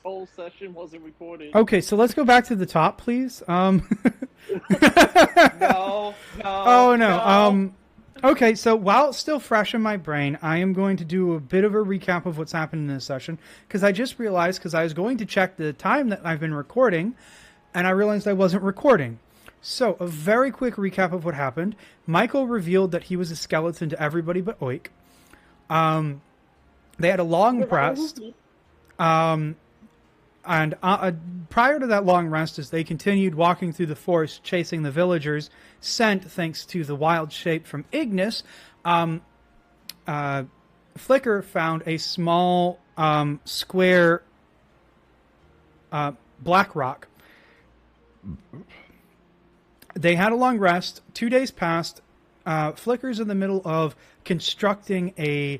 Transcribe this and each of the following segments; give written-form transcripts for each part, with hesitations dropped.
whole session wasn't recorded. Okay, so let's go back to the top, please. No. Oh, no. Okay, so while it's still fresh in my brain, I am going to do a bit of a recap of what's happened in this session, because I just realized, because I was going to check the time that I've been recording, and I realized I wasn't recording. So, a very quick recap of what happened. Michael revealed that he was a skeleton to everybody but Oik. They had a long rest. And prior to that long rest, as they continued walking through the forest, chasing the villagers, sent, thanks to the wild shape from Ignis, Flicker found a small square black rock. They had a long rest. 2 days passed. Flicker's in the middle of constructing a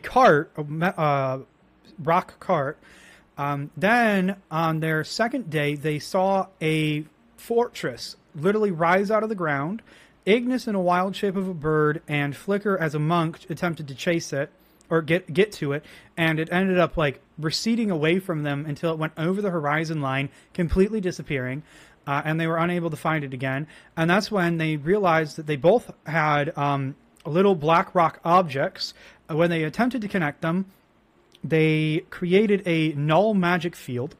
cart, a rock cart. Then on their second day, they saw a fortress literally rise out of the ground. Ignis in a wild shape of a bird and Flicker as a monk attempted to chase it or get to it, and it ended up like receding away from them until it went over the horizon line, completely disappearing. And they were unable to find it again. And that's when they realized that they both had little black rock objects. When they attempted to connect them, they created a null magic field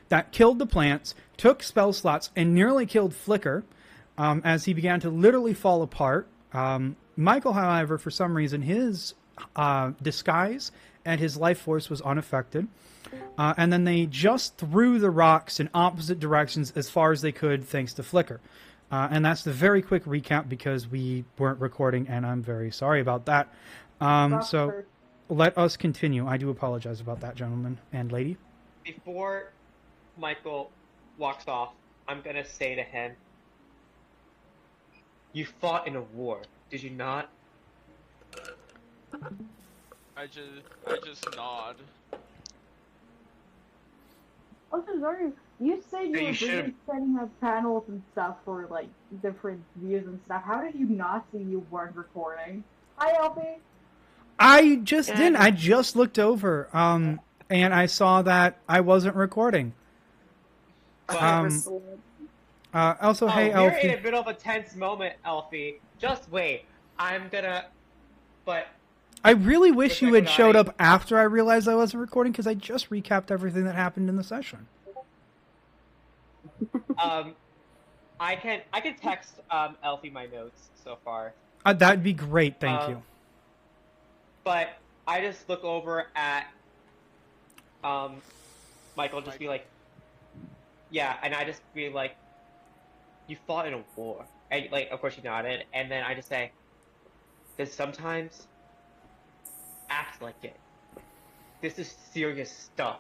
that killed the plants, took spell slots, and nearly killed Flicker as he began to literally fall apart. Michael, however, for some reason, his disguise and his life force was unaffected. And then they just threw the rocks in opposite directions as far as they could, thanks to Flicker. And that's the very quick recap because we weren't recording, and I'm very sorry about that. So let us continue. I do apologize about that, gentleman and lady. Before Michael walks off, I'm gonna say to him, you fought in a war, did you not? I just nod. Also, sorry, you said you Yeah, were you busy should. setting up panels and stuff for, like, different views and stuff. How did you not see you weren't recording? Hi, Elfie! I just didn't. I just looked over, and I saw that I wasn't recording. Also, hey, You're Elfie. in a bit of a tense moment, Elfie. Just wait. I'm gonna... But... I really wish you had Rebecca showed Dottie. up after I realized I wasn't recording, because I just recapped everything that happened in the session. I can text Elfie my notes so far. That'd be great, thank you. But I just look over at Michael, just be like, yeah, and I just be like, you fought in a war, and like, of course you nodded, and then I just say, there's sometimes act like it. This is serious stuff.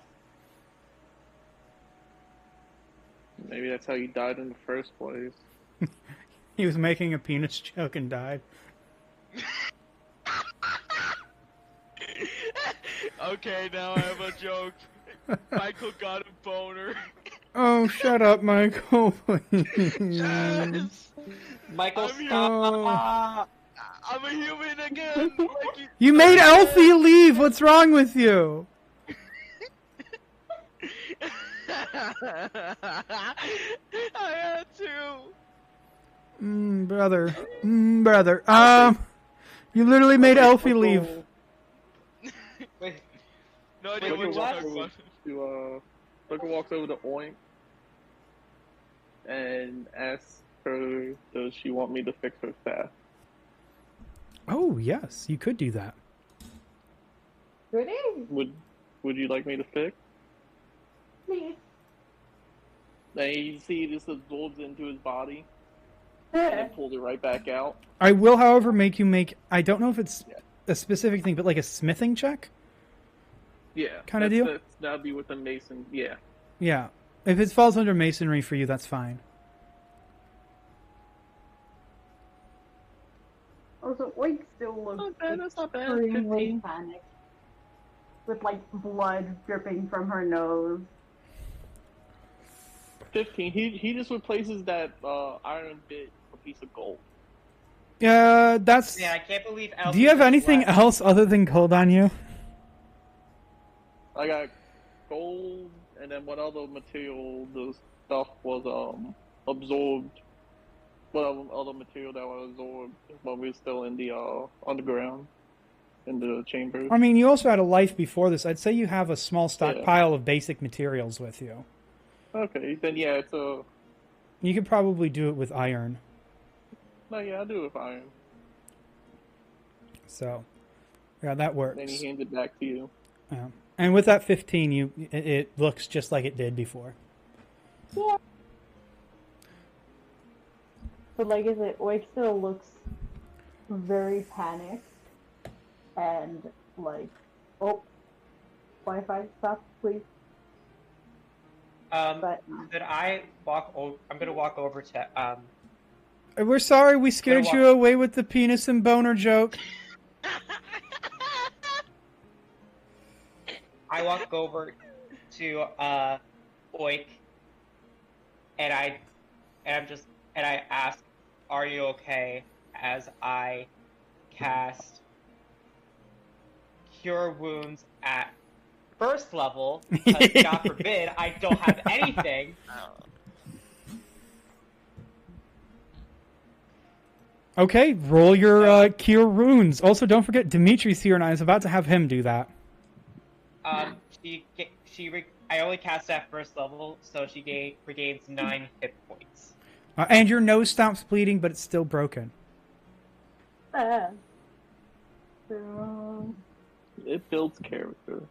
Maybe that's how you died in the first place. He was making a penis joke and died. Okay, now I have a joke. Michael got a boner. Oh, shut up, Michael. Yes! Michael, I'm stop! I'm a human again! Like You made Elfie leave! What's wrong with you? I had to! Brother. Brother. You literally made Elfie leave. Wait, No idea Wait, what what? you're talking about. Flicker walks over to Oink and asks her, does she want me to fix her staff? Oh, yes. You could do that. Goody! Would you like me to fix? Please. Then you see this absorbs into his body and then pulls it right back out. I will, however, make you make... I don't know if it's a specific thing, but like a smithing check? Yeah. Kinda deal? That'd be with the mason. Yeah. Yeah. If it falls under masonry for you, that's fine. Also, Oink still looks Not bad, that's not bad. extremely 15. panicked. With, like, blood dripping from her nose. 15. He just replaces that iron bit with a piece of gold. That's... yeah, I can't believe Elfie Do you have just anything left. else other than gold on you? I got gold, and then what other material the stuff was absorbed. What other material that was absorbed while we were still in the underground in the chambers. I mean, you also had a life before this. I'd say you have a small stockpile of basic materials with you. Okay, then yeah, it's a. You could probably do it with iron. No, yeah, I'll do it with iron. So, yeah, that works. Then he hands it back to you. Yeah. And with that 15, it looks just like it did before. Yeah. But like I said, Oik still looks very panicked and like, oh, Wi-Fi, stop, please. But Could I walk over? I'm gonna walk over to We're sorry we scared you away with the penis and boner joke. I walk over to Oik, and I ask, "Are you okay?" As I cast Cure Wounds at first level, because God forbid I don't have anything. Okay, roll your Cure Runes. Also, don't forget, Dimitri's here, and I was about to have him do that. I only cast at first level, so she regains 9 hit points. And your nose stops bleeding, but it's still broken. It builds character.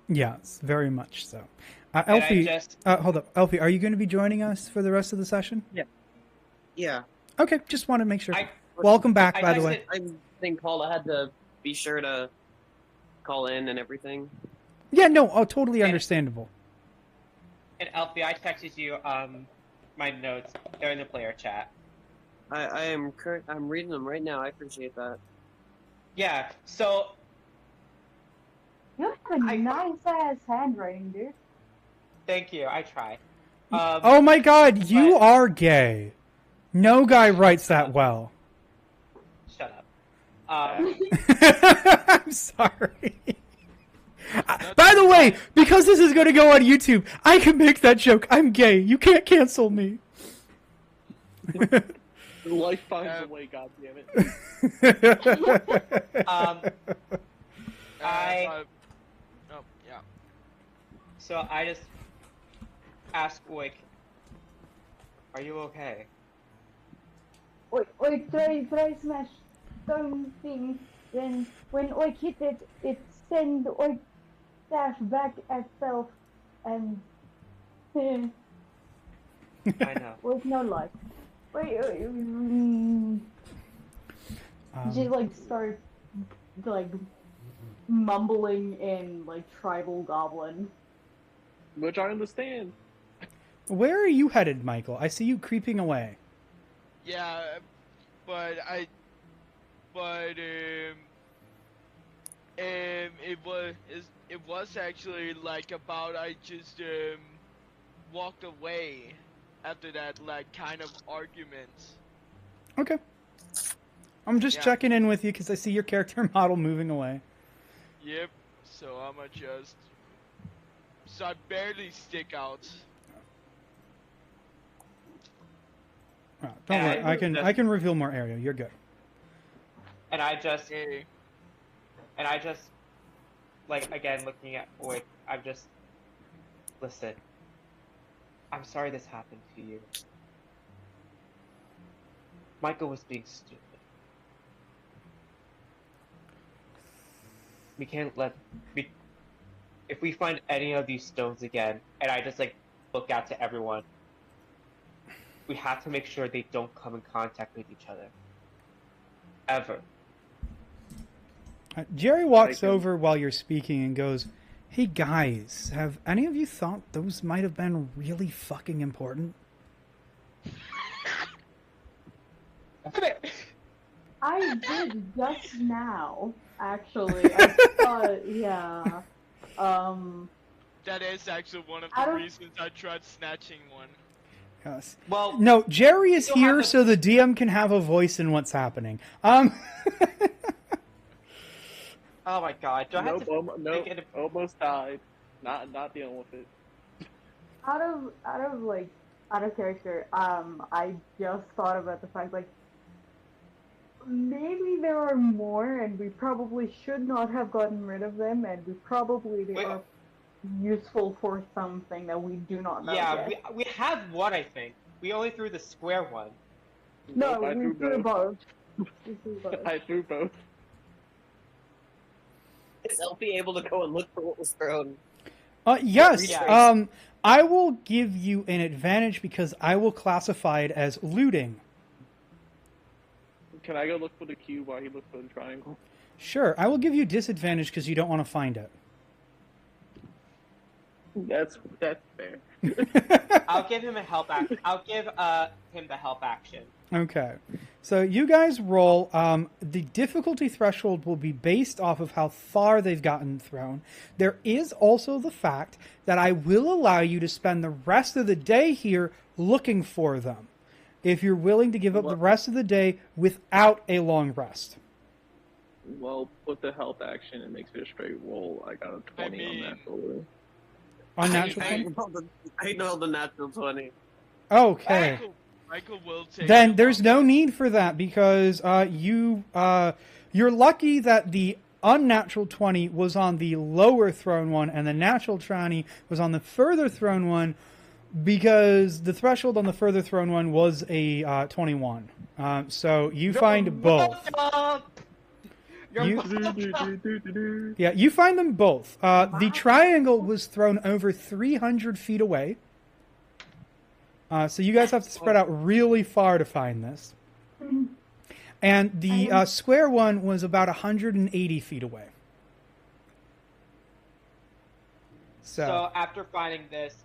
Yes, very much so. Elfie, hold up. Elfie, are you going to be joining us for the rest of the session? Yeah. Okay, just want to make sure. Welcome back, by the way. I think Paula had to be sure to call in and everything. Yeah, no, totally understandable. And Elfie, I texted you my notes. They're in the player chat. I'm reading them right now. I appreciate that. Yeah. So. You have a nice-ass handwriting, dude. Thank you. I try. Oh my God, you are gay. No guy writes that well. Shut up. I'm sorry. By the way, because this is going to go on YouTube, I can make that joke. I'm gay. You can't cancel me. Life finds a way, goddammit. So I just asked Oik, "Are you okay?" Oik, try smash something. Then when Oik hit it, it send Oik dash back at self and. I know. With no life. She like starts like mumbling in like tribal goblin. Which I understand. Where are you headed, Michael? I see you creeping away. Yeah, but it was actually like about I just walked away after that like kind of argument. Okay. I'm just checking in with you because I see your character model moving away. Yep. So I'm adjust. So I barely stick out. Oh, don't worry, I can reveal more area. You're good. And I just like again looking at Oik, I'm just listen. I'm sorry this happened to you. Michael was being stupid. We can't if we find any of these stones again, and I just like look out to everyone, we have to make sure they don't come in contact with each other. Ever. Jerry walks over while you're speaking and goes, "Hey guys, have any of you thought those might have been really fucking important?" I did just now, actually. I thought, yeah. That is actually one of the reasons I tried snatching one. Yes. Well, no, Jerry is here so the DM can have a voice in what's happening. Oh my God! Do I have to almost died. Not dealing with it. Out of character, I just thought about the fact, like, maybe there are more, and we probably should not have gotten rid of them, and they are useful for something that we do not know Yeah, yet. we have one, I think. We only threw the square one. No, Nope, I we threw both. We threw both. I threw both. Is Elfie able to go and look for what was thrown? Yes. Yeah. I will give you an advantage because I will classify it as looting. Can I go look for the cube while he looks for the triangle? Sure. I will give you disadvantage because you don't want to find it. That's fair. I'll give him a help action. I'll give him the help action. Okay. So you guys roll. The difficulty threshold will be based off of how far they've gotten thrown. There is also the fact that I will allow you to spend the rest of the day here looking for them, if you're willing to give up the rest of the day without a long rest. Well, with the health action, it makes it a straight roll. I got a 20 on that roll. On natural I 20? know the natural 20. Okay. Michael will take. Then there's no need for that because you're lucky that the unnatural 20 was on the lower thrown one and the natural 20 was on the further thrown one, because the threshold on the further thrown one was a 21. So you find both. Yeah, you find them both. The triangle was thrown over 300 feet away. So you guys have to spread out really far to find this. And the square one was about 180 feet away. So after finding this,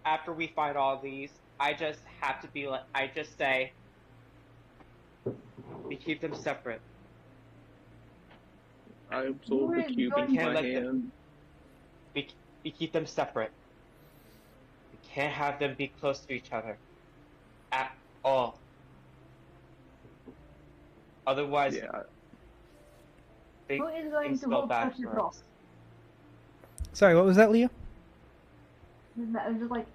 after we find all these, I just have to be like, I just say, we keep them separate. I absorb the cube into my hand. We keep them separate. We can't have them be close to each other at all. Otherwise, Who is going to hold such a cross? Sorry, what was that, Leah? I'm just like,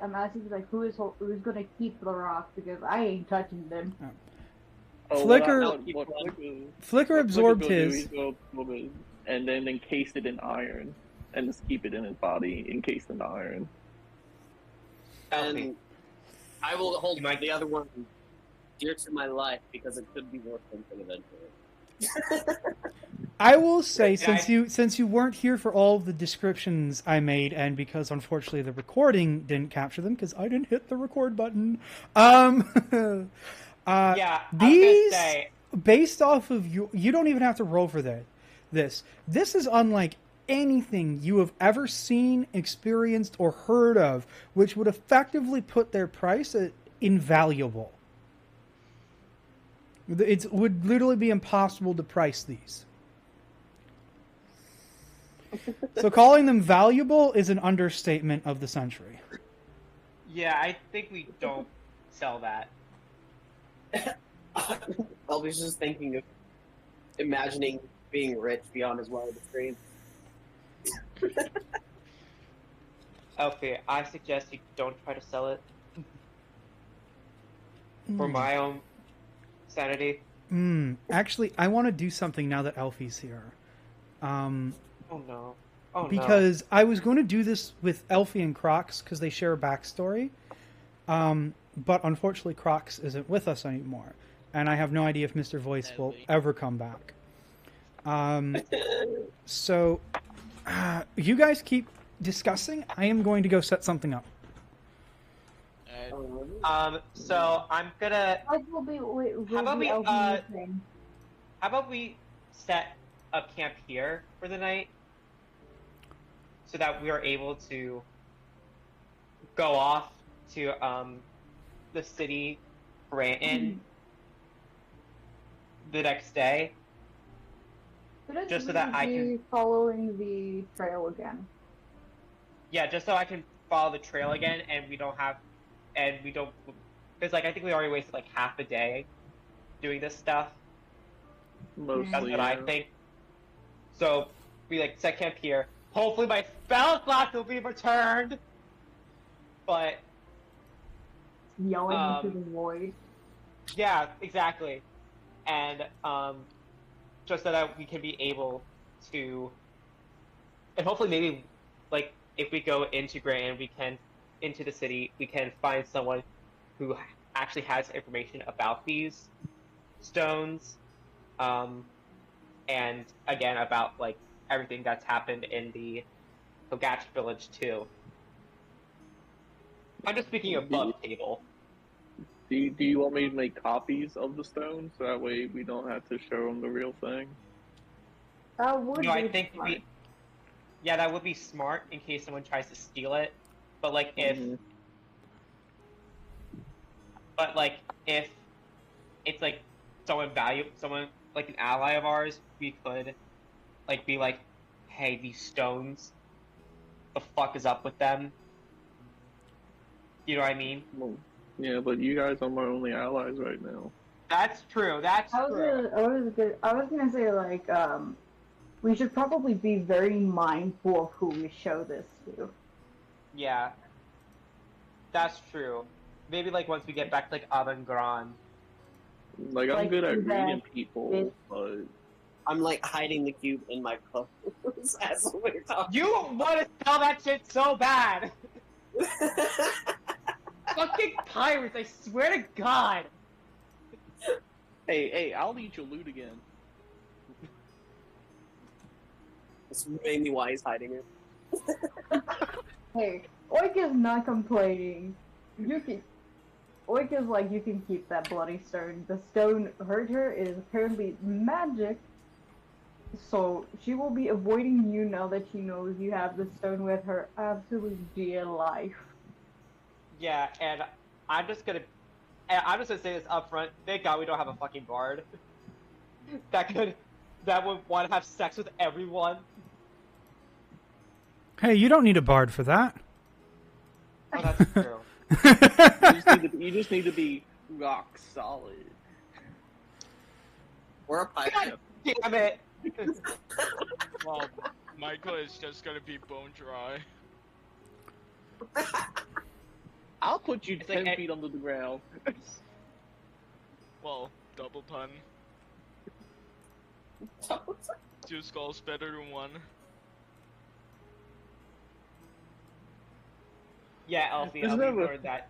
I'm asking, like, who's going to keep the rock, because I ain't touching them. Oh, Flicker absorbed his. And then encased it in iron. And just keep it in his body, encased in iron. And I will hold the other one dear to my life because it could be worth something eventually. I will say, since you weren't here for all of the descriptions I made, and because unfortunately the recording didn't capture them because I didn't hit the record button. These, based off of you don't even have to roll for that. This is unlike anything you have ever seen, experienced, or heard of, which would effectively put their price at invaluable. It would literally be impossible to price these. So calling them valuable is an understatement of the century. Yeah, I think we don't sell that. I was just thinking of imagining being rich beyond his wildest dreams. Elfie, I suggest you don't try to sell it. For my own sanity. Actually, I want to do something now that Elfie's here. Oh no. Because I was going to do this with Elfie and Crocs because they share a backstory. But unfortunately, Crocs isn't with us anymore. And I have no idea if Mr. Voice will ever come back. So, you guys keep discussing. I am going to go set something up. So I'm gonna. How about we set up camp here for the night, so that we are able to go off to the city Brandon the next day. Just so that I can following the trail again. Yeah, just so I can follow the trail again, and we don't, because like I think we already wasted like half a day doing this stuff. Mostly, that's what I think. So we like set camp here. Hopefully my spell slot will be returned. But Yelling into Um, the void. yeah, exactly. And just so that we can be able to, and hopefully maybe like if we go into Grand, we can into the city, we can find someone who actually has information about these stones, and again about like everything that's happened in the Hogach village too. I'm just speaking above table. Do you want me to make copies of the stone so that way we don't have to show them the real thing? That would No, I be think smart. yeah, that would be smart in case someone tries to steal it. But like if, Mhm. but like if it's like someone like an ally of ours, we could like be like, hey, these stones, the fuck is up with them? You know what I mean? Well, yeah, but you guys are my only allies right now. That's true. That's true. I was gonna say like we should probably be very mindful of who we show this to. Yeah, that's true. Maybe like once we get back to like Avangron. Like, I'm Like, good at that reading people, but I'm like hiding the cube in my clothes as we're talking. You want to tell that shit so bad. Fucking pirates! I swear to God. hey, I'll eat your loot again. That's mainly why he's hiding it. Hey, Oik is not complaining. Oik is like, you can keep that bloody stone. The stone hurt her. It is apparently magic. So she will be avoiding you now that she knows you have the stone with her absolute dear life. Yeah, and I'm just gonna say this up front. Thank God we don't have a fucking bard. that would want to have sex with everyone. Hey, you don't need a bard for that. Oh, that's true. You just need to be rock solid. We're a pirate. God damn it! Well, Michael is just gonna be bone dry. I'll put you It's 10 like feet under the ground. Well, double pun. Two skulls better than one. Yeah, Elfie, There's we never- learned that.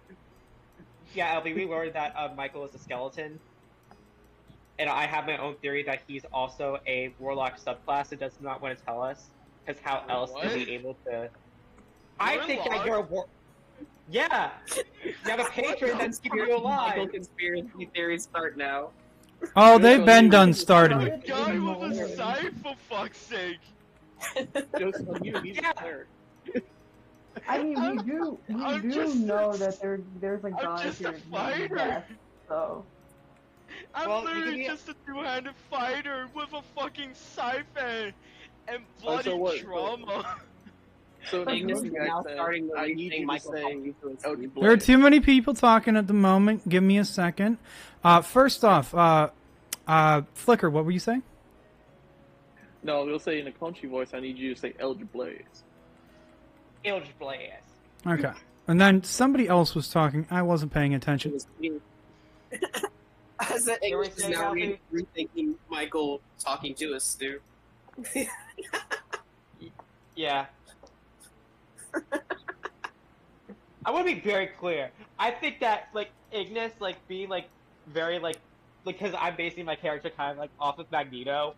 Yeah, Elfie, we learned that Michael is a skeleton. And I have my own theory that he's also a warlock subclass and does not want to tell us. Because how else What? is he able to... I think that Warlock? you're a war... Yeah! You have a patron that's keeping you Michael alive! conspiracy theories start now. Oh, they've been done starting. Guy with a scythe, for fuck's sake! Just on you, he's Yeah. a cleric. I mean, I'm we do just know a- that there's a I'm god just a here. fighter. Yes, so I'm Well, you literally can- just a two-handed fighter with a fucking scythe and bloody so what? trauma. So But Ignis the is you- now accent, starting the I need thing you to Michael say told you to Eldritch escape. There are Blade. too many people talking at the moment. Give me a second. First off, Flicker, what were you saying? No, we'll say in a country voice, I need you to say Eldritch Blaze. Eldritch Blaze. Okay. And then somebody else was talking. I wasn't paying attention. As the You were English is saying, now Alfie? rethinking Michael talking to us, Stu. Yeah. I want to be very clear. I think that, like, Ignis, like, being, like, very, like, because I'm basing my character kind of, like, off of Magneto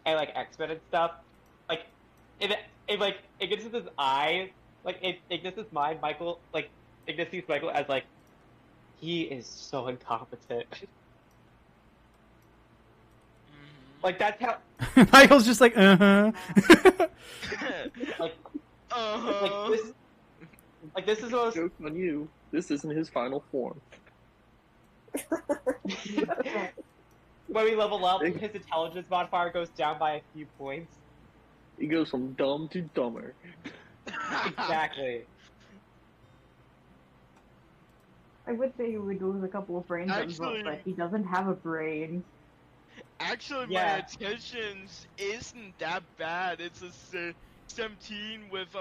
and, like, X-Men and stuff. Like, if like, Ignis's eyes, like, in Ignis's mind, Michael, like, Ignis sees Michael as, like, he is so incompetent. Like, that's how, Michael's just like, uh-huh. like, Uh-huh. this is what Joke on you. This isn't his final form. when we level up, his intelligence modifier goes down by a few points. He goes from dumb to dumber. Exactly. I would say he would lose a couple of brain cells, Actually- but he doesn't have a brain. Actually, my Yeah. attention isn't that bad. It's just 17 with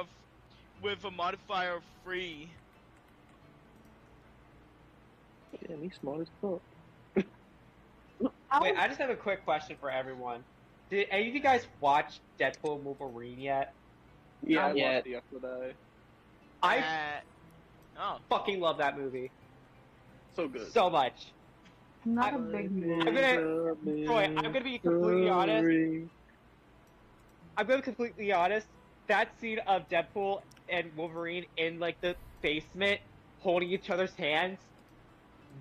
a modifier of 3. Damn, he's smart as fuck. Wait, I just have a quick question for everyone. Did any of you guys watch Deadpool Wolverine yet? Yeah, I Not yet. watched it yesterday. I Oh. fucking love that movie So good. so much. Not a big movie. I'm gonna be completely honest. I'm gonna be completely honest. That scene of Deadpool and Wolverine in like the basement holding each other's hands.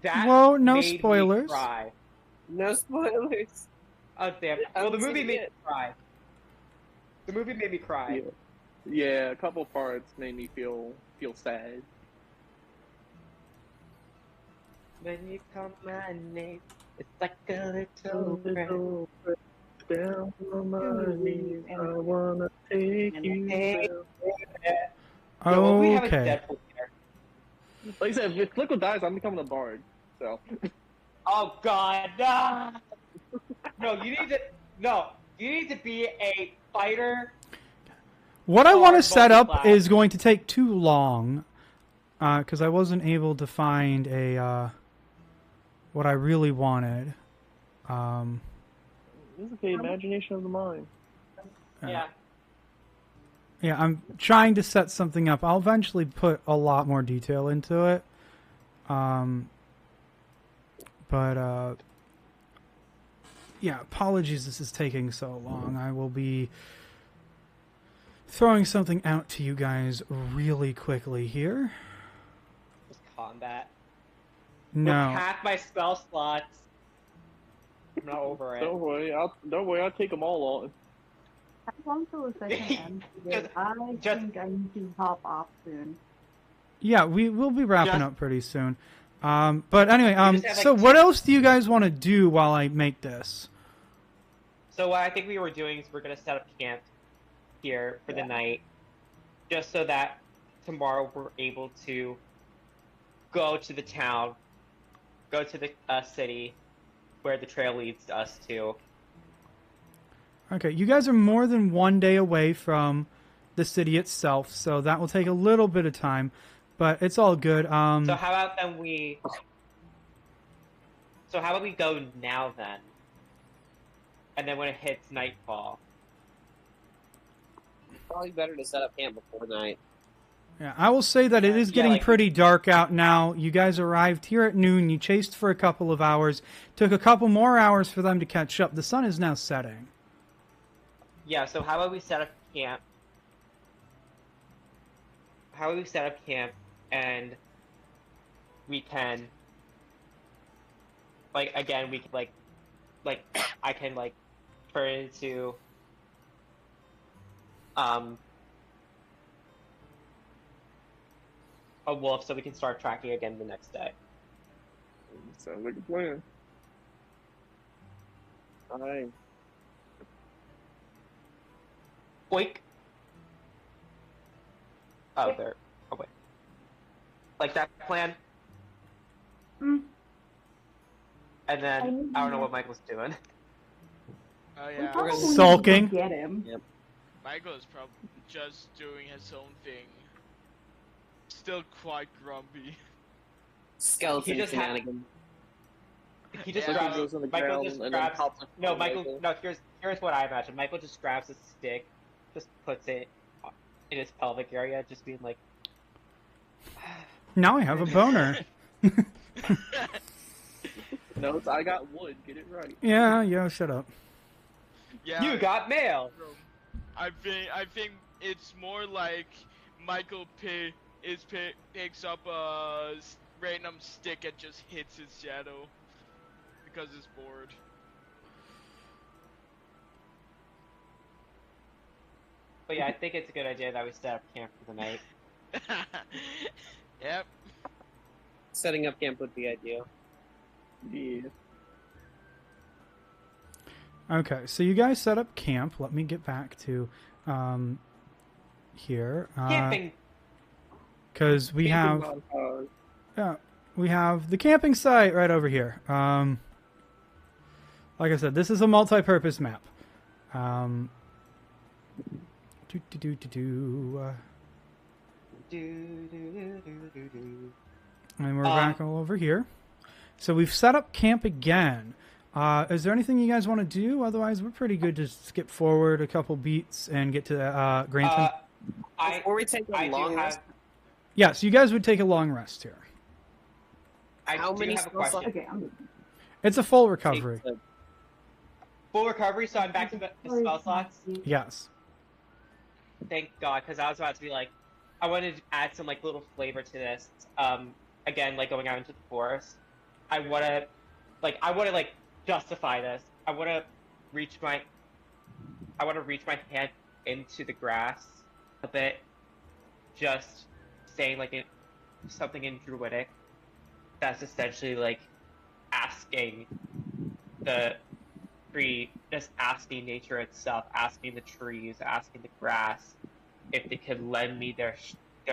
That Whoa, no made spoilers. Me cry. No spoilers. Oh damn! I Well, the haven't movie seen made me it. cry. The movie made me cry. Yeah, a couple parts made me feel sad. When you call my name, it's like a little prayer. Down on my knees, I wanna take you down. Yo, what we have is Okay. Deadpool here. Like I said, if Flickle dies, I'm becoming a bard. So. Oh God, no! No, you need to. No, you need to be a fighter. What I want Or to set up multi-class. is going to take too long, because I wasn't able to find a what I really wanted. This is the imagination of the mind. Yeah. Yeah, I'm trying to set something up. I'll eventually put a lot more detail into it. But yeah, apologies this is taking so long. I will be throwing something out to you guys really quickly here. Just combat. No. With half my spell slots. I'm not over it. Don't worry, I'll take them all on. How long till the session ends? Because I think I need to hop off soon. Yeah, we will be wrapping up pretty soon. But anyway, just have, like, so what else do you guys want to do while I make this? So what I think we were doing is we're gonna set up camp here for the night, just so that tomorrow we're able to go to the town, go to the city, where the trail leads us to. Okay, you guys are more than one day away from the city itself, so that will take a little bit of time, but it's all good. So how about then we? So how about we go now then? And then when it hits nightfall. Probably better to set up camp before night. Yeah, I will say that it is Yeah, getting like- pretty dark out now. You guys arrived here at noon. You chased for a couple of hours. Took a couple more hours for them to catch up. The sun is now setting. Yeah, so how about we set up camp? How about we set up camp and we can, like, again, we can, like, I can, like, turn into, a wolf so we can start tracking again the next day. Sounds like a plan. Alright. Oink! Oh, there. Oh, wait. Like that plan? Mm. And then, I don't know what Mike was doing. Oh We yeah. probably need to Sulking. Get him. Michael is probably just doing his own thing. Still quite grumpy. Skeleton He just had- shenanigans. He just Yeah. grabs. Goes on the Michael ground just and then grabs. pops up No, on Michael. No, here's what I imagine. Michael just grabs a stick, just puts it in his pelvic area, just being like, Now I have a boner. No, I got wood. Get it right. Yeah, shut up. Yeah. "You got mail." I think it's more like Michael picks up a random stick and just hits his shadow because he's bored. But yeah, I think it's a good idea that we set up camp for the night. Yep. Setting up camp would be ideal. Yeah. Okay, so you guys set up camp. Let me get back to here. Camping. Because we have we have the camping site right over here. Like I said, this is a multi-purpose map. Do, do, do, do, do. And we're back all over here. So we've set up camp again. Is there anything you guys want to do? Otherwise, we're pretty good to skip forward a couple beats and get to Granton. Before we take a long rest, Yeah, so you guys would take a long rest here. how many have a spell slots? question. Okay, I'm It's a full recovery. Full recovery, so I'm back to the spell slots. Yes. Thank God, because I was about to be like, I wanted to add some like little flavor to this. Again, like going out into the forest, I want to justify this. I want to reach my hand into the grass a bit, just saying like something in Druidic. That's essentially like asking the tree, just asking nature itself, asking the trees, asking the grass if they could lend me their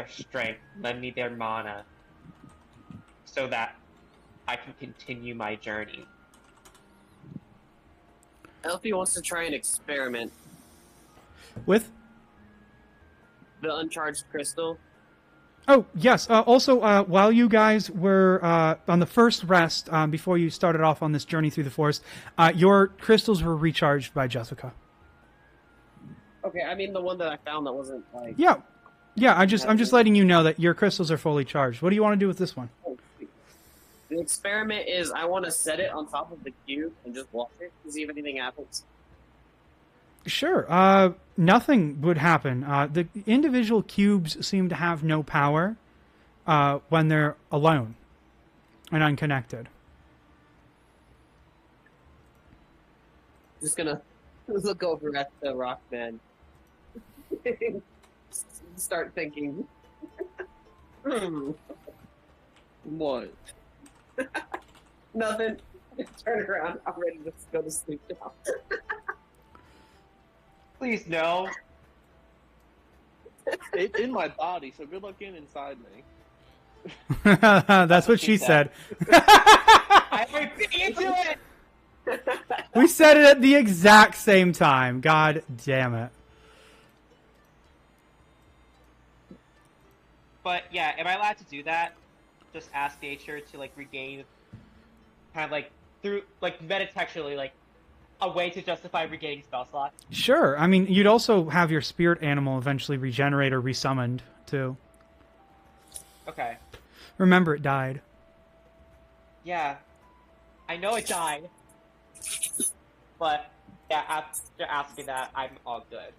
strength, lend me their mana, so that I can continue my journey. Elfie wants to try an experiment. With? The uncharged crystal. Oh, yes. Also, while you guys were on the first rest, before you started off on this journey through the forest, your crystals were recharged by Jessica. Okay, I mean the one that I found that wasn't like... Yeah. Yeah, I'm just letting you know that your crystals are fully charged. What do you want to do with this one? The experiment is I want to set it on top of the cube and just watch it to see if anything happens. Sure. Nothing would happen. The individual cubes seem to have no power when they're alone and unconnected. Just gonna look over at the rock man. Start thinking. What? Nothing. Turn around. I'm ready to go to sleep now. Please no. It's in my body, so good luck getting inside me. That's what she said. I already beat you to it. We said it at the exact same time. God damn it. But yeah, am I allowed to do that? Just ask nature to like regain, kind of like through like metatextually, like a way to justify regaining spell slots. Sure. I mean, you'd also have your spirit animal eventually regenerate or resummoned too. Okay. Remember, it died. Yeah, I know it died, but yeah, after asking that, I'm all good.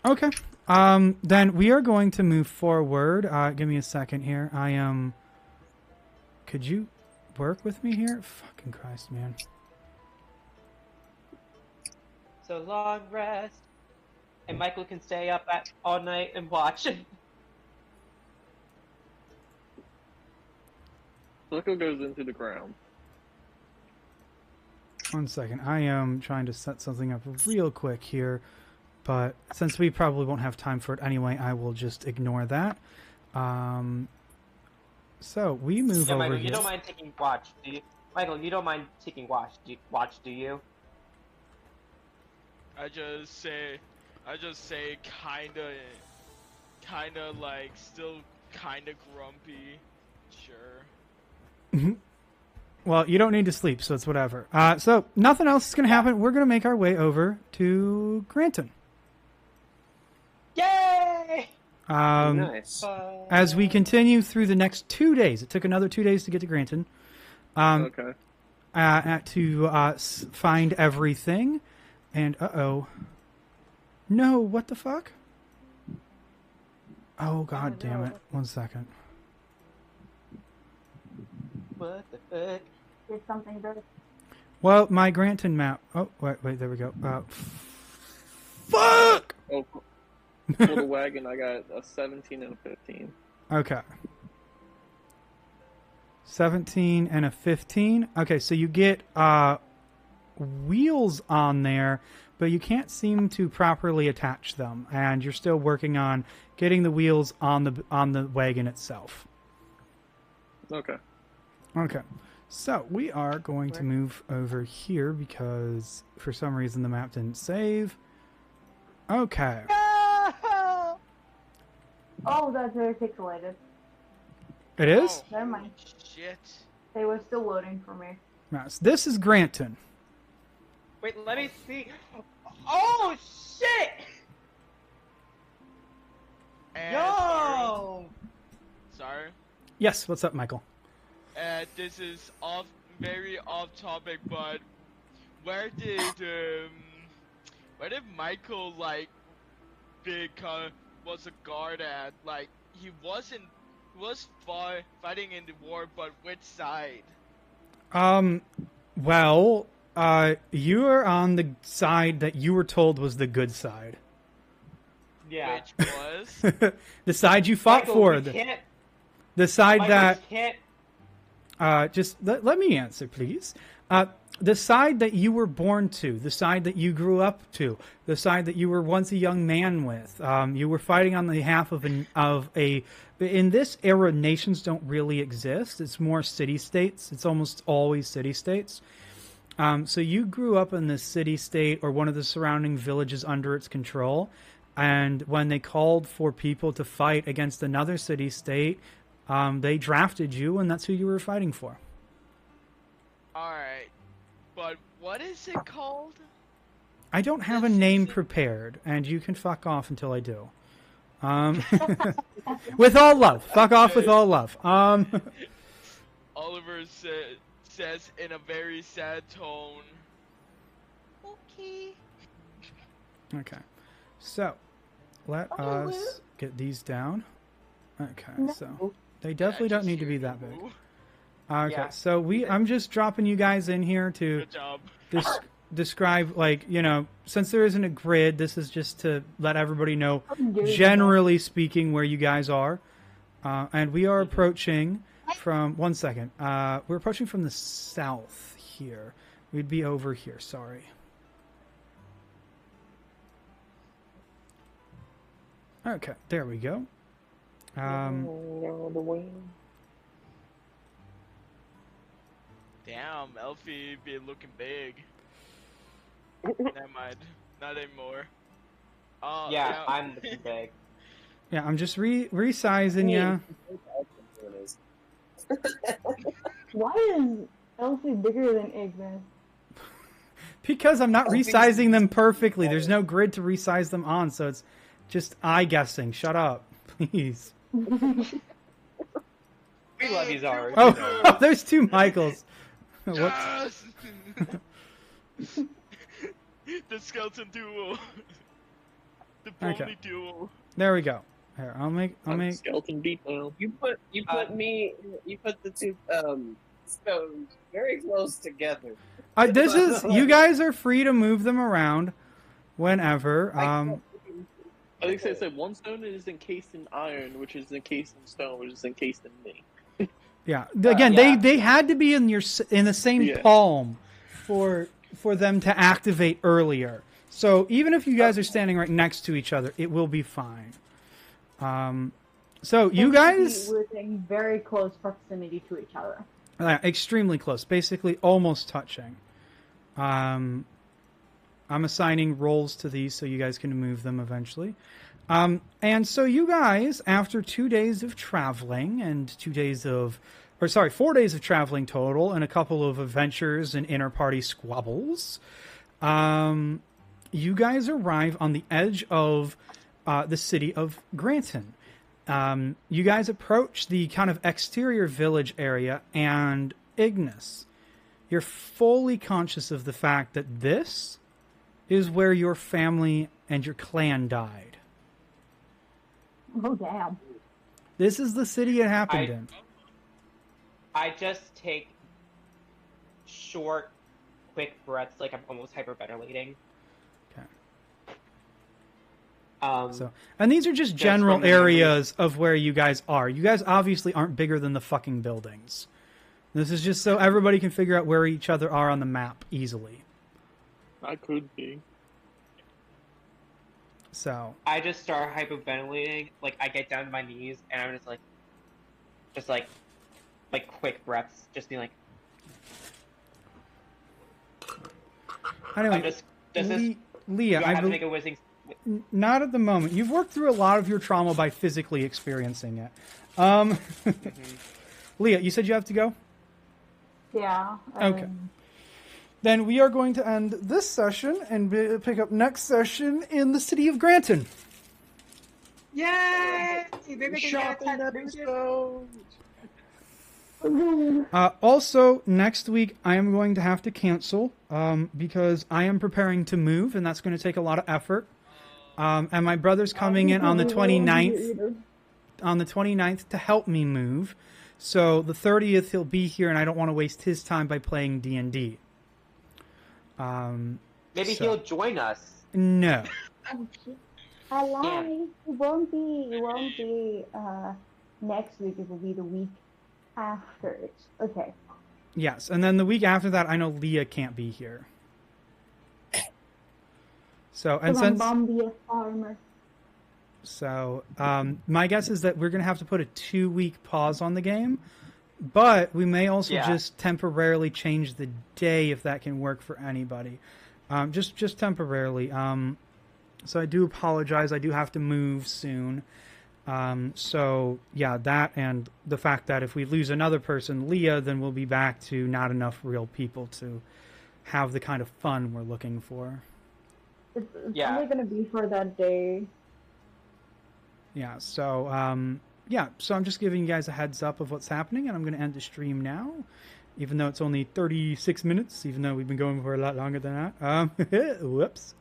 Okay. Then we are going to move forward. Give me a second here. I am... Could you work with me here? Fucking Christ, man. So long rest, and Michael can stay up all night and watch. Look who goes into the ground. One second. I am trying to set something up real quick here. But since we probably won't have time for it anyway, I will just ignore that. So we move over Michael, here. you don't mind taking watch, do you? Michael, you don't mind taking watch, do you? I just say kinda like still kinda grumpy. Sure. Well, you don't need to sleep, so it's whatever. So nothing else is going to happen. We're going to make our way over to Granton. Yay! Nice. As we continue through the next 2 days, it took another 2 days to get to Granton. Okay. To find everything. And, uh-oh. No, what the fuck? Oh, god damn it. 1 second. What the fuck? Did something good. Well, my Granton map... Oh, wait, there we go. Fuck! Oh, for the wagon, I got a 17 and a 15. Okay. 17 and a 15. Okay, so you get wheels on there, but you can't seem to properly attach them, and you're still working on getting the wheels on the wagon itself. Okay. Okay. So we are going to move over here because for some reason the map didn't save. Okay. No! Oh, that's very pixelated. It is? Never mind. Shit. They were still loading for me. Yes. This is Granton. Wait, let me see. Oh shit! And Yo! Sorry. Yes, what's up, Michael? This is very off topic, but where did Michael like was a guard at? Like he was fighting in the war, but which side? Well, you are on the side that you were told was the good side. Yeah. Which was The side you fought Michael, for. we can't. The side Michael, that... we can't. Just let me answer, please. The side that you were born to, the side that you grew up to, the side that you were once a young man with. You were fighting on behalf of a. In this era, nations don't really exist. It's more city-states. It's almost always city-states. So you grew up in this city-state or one of the surrounding villages under its control. And when they called for people to fight against another city-state, they drafted you, and that's who you were fighting for. alright. But what is it called? I don't have a name prepared, and you can fuck off until I do. With all love. Fuck off with all love. Oliver says in a very sad tone. Okay. Okay. So, let us get these down. Okay, so they definitely don't need to be that big. Okay, Yeah. so I'm just dropping you guys in here to Good job. describe, like, you know, since there isn't a grid, this is just to let everybody know, generally speaking, where you guys are. And we are approaching from, one second, we're approaching from the south here. We'd be over here, sorry. Okay, there we go. Damn, Elfie be looking big. Never mind. Not anymore. Yeah, I'm looking big. Yeah, I'm just resizing you. Why is Elsie bigger than Ignis? Because I'm not resizing them perfectly. There's no grid to resize them on, so it's just eye guessing. Shut up, please. We love you, Zara. Oh, there's two Michaels. What? Yes! The skeleton duo. The pony duo. There we go. Here, I'll make. Skeleton beat now. You put the two stones very close together. This is. You guys are free to move them around, whenever. I think they said one stone is encased in iron, which is encased in stone, which is encased in me. Yeah. Again, they had to be in the same palm for them to activate earlier. So even if you guys are standing right next to each other, it will be fine. So you guys, we're in very close proximity to each other. Extremely close, basically almost touching. I'm assigning roles to these so you guys can move them eventually. And so you guys, after 2 days of traveling and 4 days of traveling total and a couple of adventures and inter-party squabbles, you guys arrive on the edge of the city of Granton. You guys approach the kind of exterior village area, and Ignis, you're fully conscious of the fact that this is where your family and your clan died. Oh, damn. This is the city it happened in. I just take short, quick breaths, like I'm almost hyperventilating. Okay. And these are just general areas of where you guys are. You guys obviously aren't bigger than the fucking buildings. This is just so everybody can figure out where each other are on the map easily. I could be. So I just start hyperventilating. Like I get down to my knees and I'm just like quick breaths. Just be like. Anyway, Leah, I have to make a Not at the moment. You've worked through a lot of your trauma by physically experiencing it. Leah, you said you have to go? Yeah. Okay. Then we are going to end this session and pick up next session in the city of Granton. Yay! Maybe we can get a Shopping tattoo. episode. Also, next week I am going to have to cancel because I am preparing to move, and that's going to take a lot of effort. And my brother's coming in on the 29th. On the 29th to help me move. So the 30th he'll be here, and I don't want to waste his time by playing D&D. Maybe he'll join us. No. I lied. It won't be next week. It will be the week after it. Okay. Yes, and then the week after that, I know Leah can't be here. So, and since be a farmer. So, my guess is that we're going to have to put a 2-week pause on the game, but we may also just temporarily change the day if that can work for anybody. Just temporarily. So I do apologize. I do have to move soon. So, yeah, that and the fact that if we lose another person, Leah, then we'll be back to not enough real people to have the kind of fun we're looking for. It's only going to be for that day. Yeah, so, so I'm just giving you guys a heads up of what's happening, and I'm going to end the stream now, even though it's only 36 minutes, even though we've been going for a lot longer than that. Whoops.